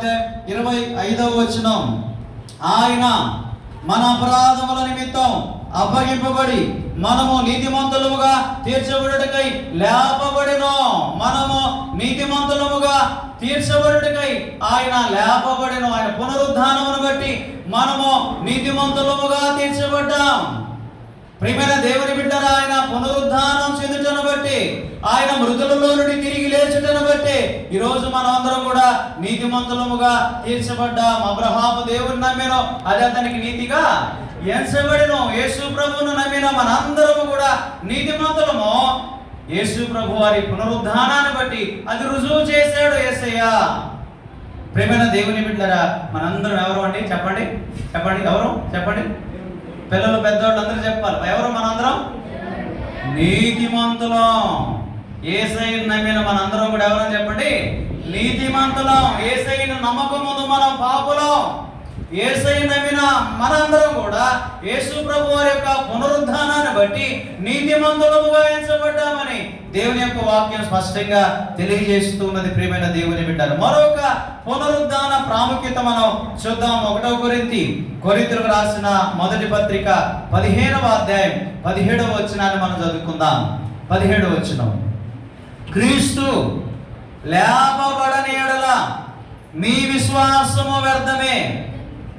అధ్యాయం 25వ వచనం, ఆయన మన అపరాధముల నిమిత్తం అప్పగింపబడి మనము నీతిమంతులముగా తీర్చబడుటకై లేపబడినో. మనము నీతిమంతులముగా తీర్చబడుటకై ఆయన లేపబడినో. ఆయన పునరుద్ధానమును బట్టి మనము నీతిమంతులముగా తీర్చబడ్డాం. ప్రియమైన దేవుని బిడ్డరా, ఆయన పునరుద్ధానం చెందుటను బట్టి, ఆయన మృతులలో నుండి తిరిగి లేచుటను బట్టి ఈరోజు మనం అందరం కూడా నీతిమంతులముగా తీర్చబడ్డాం. అబ్రహాము దేవుని నమ్మినో, అది అతనికి నీతిగా ఎంచబడినో. యేసు ప్రభువును నమ్మిన మనందరము కూడా నీతిమంతులము. యేసు ప్రభు వారి పునరుద్ధానాన్ని బట్టి అది రుజువు చేశాడు యేసయ్య. ప్రియమైన దేవుని బిడ్డరా, మనందరం ఎవరు అండి? చెప్పండి చెప్పండి, ఎవరు చెప్పండి? పిల్లలు పెద్దవాళ్ళు అందరూ చెప్పాలి. ఎవరు మనందరం? నీతిమంతులం. యేసయ్యను నమ్మిన మనందరం కూడా ఎవరని చెప్పండి? నీతిమంతులం. యేసయ్యను నమ్మకముందు మనం పాపులం. యేసయ్యను నమ్మిన మనందరం కూడా యేసు ప్రభు వారి యొక్క పునరుద్ధానాన్ని బట్టి నీతిమంతులముగా ఎంచబడ్డామని దేవుని యొక్క వాక్యం స్పష్టంగా తెలియజేస్తున్నది. ప్రియమైన దేవుని బిడ్డలు, మరొక పునరుద్ధాన ప్రాముఖ్యత మనం చూద్దాం. 1వ కొరింథీయులకు రాసిన మొదటి పత్రిక 15వ అధ్యాయం 17వ వచనాన్ని మనం చదువుకుందాం. 17వ వచనం, క్రీస్తు లేపబడని యెడల మీ విశ్వాసము వ్యర్థమే,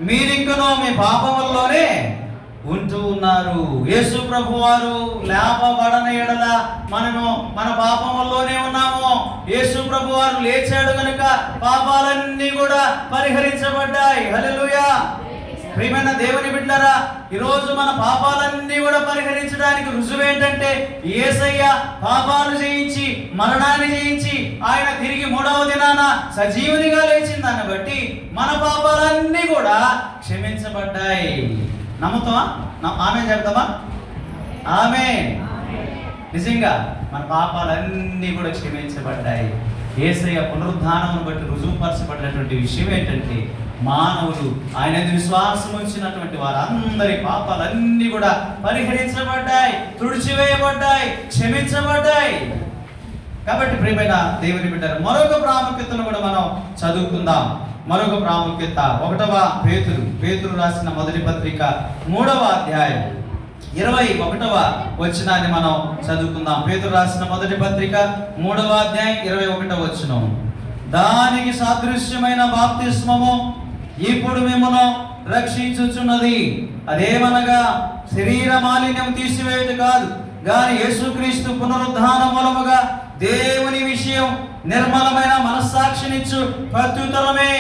మీరింకనూ మీ పాపముల్లోనే ఉంటూ ఉన్నారు. యేసు ప్రభు వారు లేపబడని యెడల మనము మన పాపముల్లోనే ఉన్నాము. యేసు ప్రభు వారు లేచాడు కనుక పాపాలన్నీ కూడా పరిహరించబడ్డాయి. హల్లెలూయా. ప్రియమైన దేవుని బిడ్డలారా, ఈరోజు మన పాపాలన్నీ కూడా పరిహరించడానికి రుజువు ఏంటంటే, యేసయ్య పాపాలు చేయించి మరణాన్ని చేయించి ఆయన తిరిగి 3వ దినాన సజీవునిగా లేచిందాన్ని బట్టి మన పాపాలన్నీ కూడా క్షమించబడ్డాయి. నమ్ముతామా? ఆమేన్ చెప్తామా? ఆమేన్. నిజంగా మన పాపాలన్నీ కూడా క్షమించబడ్డాయి. యేసయ్య పునరుద్ధానమును బట్టి రుజువుపరచబడినటువంటి విషయం ఏంటంటే, మానవులు ఆయన విశ్వాసం ఉంచినటువంటి వారందరి పాపాలన్నీ కూడా పరిహరించబడ్డాయి, తుడిచివేయబడ్డాయి, క్షమించబడ్డాయి. కాబట్టి ప్రియమైన దేవుని బిడ్డలు, మరొక ప్రాముఖ్యతను కూడా మనం చదువుకుందాం. మరొక ప్రాముఖ్యత 1వ పేతురు రాసిన మొదటి పత్రిక 3వ అధ్యాయం 21వ వచనాన్ని మనం చదువుకుందాం. పేతురు రాసిన మొదటి పత్రిక 3వ అధ్యాయం 21వ వచనం, దానికి సాదృశ్యమైన బాప్తిస్మము ఇప్పుడు మిమ్మల్ని రక్షించుచున్నది. అదేమనగా శరీర మాలిన్యం తీసివేయట కాదు, గాని యేసుక్రీస్తు పునరుద్ధాన మూలముగా దేవుని విషయం నిర్మలమైన మనస్సాక్షినిచ్చు ప్రత్యుత్తరమే.